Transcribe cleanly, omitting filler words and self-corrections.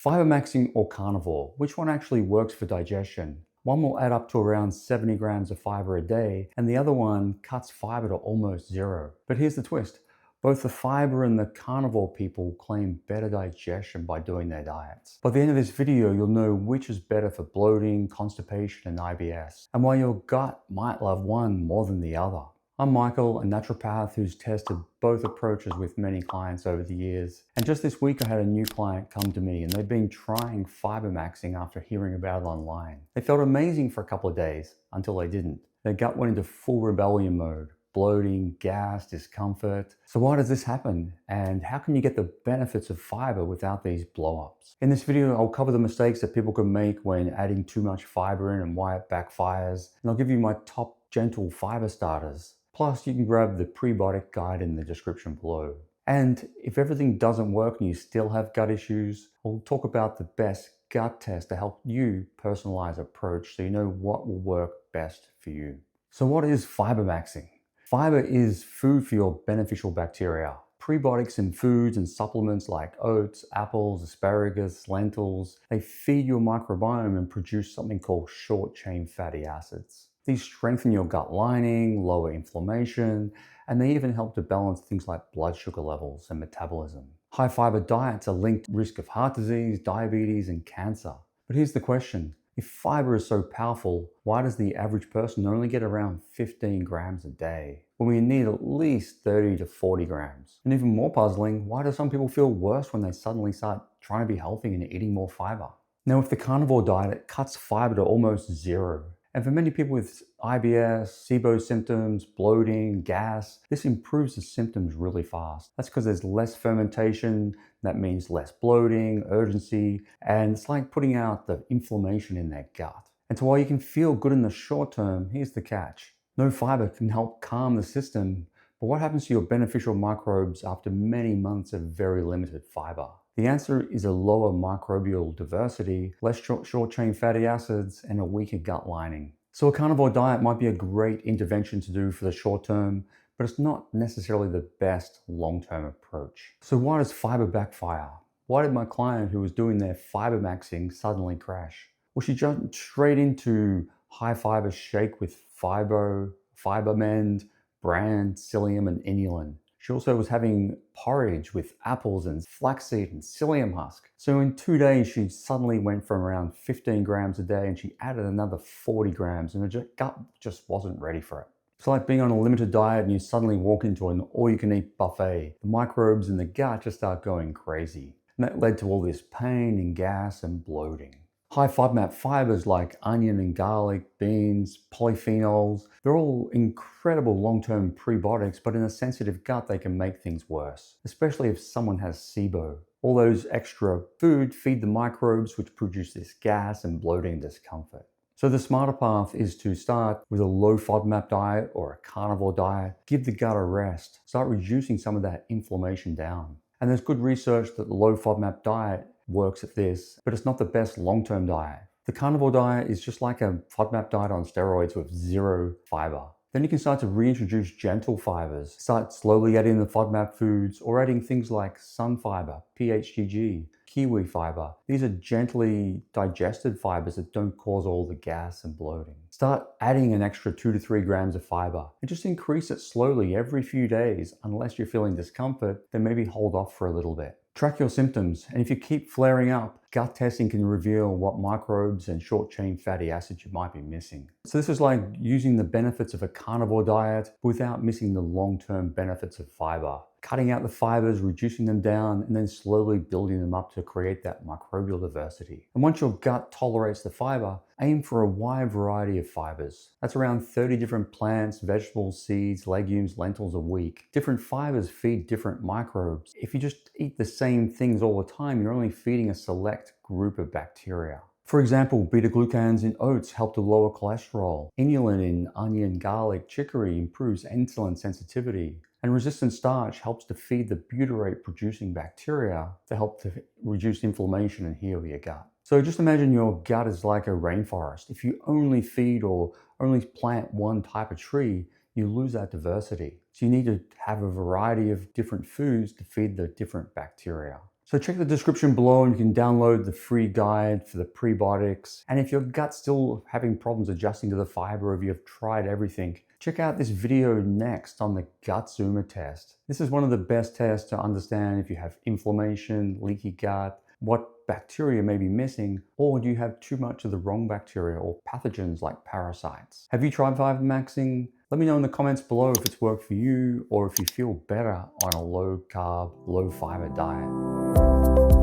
Fiber maxing or carnivore, which one actually works for digestion? One will add up to around 70 grams of fiber a day, and the other one cuts fiber to almost zero. But here's the twist. Both the fiber and the carnivore people claim better digestion by doing their diets. By the end of this video, you'll know which is better for bloating, constipation, and IBS, and why your gut might love one more than the other. I'm Michael, a naturopath who's tested both approaches with many clients over the years. And just this week, I had a new client come to me and they've been trying fiber maxing after hearing about it online. They felt amazing for a couple of days until they didn't. Their gut went into full rebellion mode, bloating, gas, discomfort. So why does this happen? And how can you get the benefits of fiber without these blow-ups? In this video, I'll cover the mistakes that people can make when adding too much fiber in and why it backfires. And I'll give you my top gentle fiber starters. Plus, you can grab the prebiotic guide in the description below. And if everything doesn't work and you still have gut issues, we'll talk about the best gut test to help you personalize approach so you know what will work best for you. So what is fiber maxing? Fiber is food for your beneficial bacteria. Prebiotics in foods and supplements like oats, apples, asparagus, lentils, they feed your microbiome and produce something called short-chain fatty acids. These strengthen your gut lining, lower inflammation, and they even help to balance things like blood sugar levels and metabolism. High fiber diets are linked to risk of heart disease, diabetes, and cancer. But here's the question. If fiber is so powerful, why does the average person only get around 15 grams a day when we need at least 30 to 40 grams? And even more puzzling, why do some people feel worse when they suddenly start trying to be healthy and eating more fiber? Now, with the carnivore diet, it cuts fiber to almost zero. And for many people with IBS, SIBO symptoms, bloating, gas, this improves the symptoms really fast. That's because there's less fermentation, that means less bloating, urgency, and it's like putting out the inflammation in their gut. And so while you can feel good in the short term, here's the catch. No fiber can help calm the system, but what happens to your beneficial microbes after many months of very limited fiber? The answer is a lower microbial diversity, less short-chain fatty acids, and a weaker gut lining. So a carnivore diet might be a great intervention to do for the short term, but it's not necessarily the best long-term approach. So why does fiber backfire? Why did my client who was doing their fiber maxing suddenly crash? Well, she jumped straight into high fiber shake with Fibo, Fibermend, bran, psyllium, and inulin. She also was having porridge with apples and flaxseed and psyllium husk. So in 2 days, she suddenly went from around 15 grams a day and she added another 40 grams and her gut just wasn't ready for it. It's like being on a limited diet and you suddenly walk into an all-you-can-eat buffet. The microbes in the gut just start going crazy. And that led to all this pain and gas and bloating. High FODMAP fibers like onion and garlic, beans, polyphenols, they're all incredible long-term prebiotics, but in a sensitive gut, they can make things worse, especially if someone has SIBO. All those extra food feed the microbes which produce this gas and bloating discomfort. So the smarter path is to start with a low FODMAP diet or a carnivore diet, give the gut a rest, start reducing some of that inflammation down. And there's good research that the low FODMAP diet works at this, but it's not the best long-term diet. The carnivore diet is just like a FODMAP diet on steroids with zero fiber. Then you can start to reintroduce gentle fibers. Start slowly adding the FODMAP foods or adding things like sun fiber, PHGG, kiwi fiber. These are gently digested fibers that don't cause all the gas and bloating. Start adding an extra 2 to 3 grams of fiber and just increase it slowly every few days. Unless you're feeling discomfort, then maybe hold off for a little bit. Track your symptoms, and if you keep flaring up, gut testing can reveal what microbes and short-chain fatty acids you might be missing. So this is like using the benefits of a carnivore diet without missing the long-term benefits of fiber. Cutting out the fibers, reducing them down, and then slowly building them up to create that microbial diversity. And once your gut tolerates the fiber, aim for a wide variety of fibers. That's around 30 different plants, vegetables, seeds, legumes, lentils a week. Different fibers feed different microbes. If you just eat the same things all the time, you're only feeding a select group of bacteria. For example, beta-glucans in oats help to lower cholesterol. Inulin in onion, garlic, chicory improves insulin sensitivity. And resistant starch helps to feed the butyrate-producing bacteria to help to reduce inflammation and heal your gut. So just imagine your gut is like a rainforest. If you only feed or only plant one type of tree, you lose that diversity. So you need to have a variety of different foods to feed the different bacteria. So check the description below and you can download the free guide for the prebiotics. And if your gut's still having problems adjusting to the fiber, or if you've tried everything, check out this video next on the gut zoomer test. This is one of the best tests to understand if you have inflammation, leaky gut, what bacteria may be missing, or do you have too much of the wrong bacteria or pathogens like parasites. Have you tried fiber maxing? Let me know in the comments below if it's worked for you or if you feel better on a low carb, low fiber diet.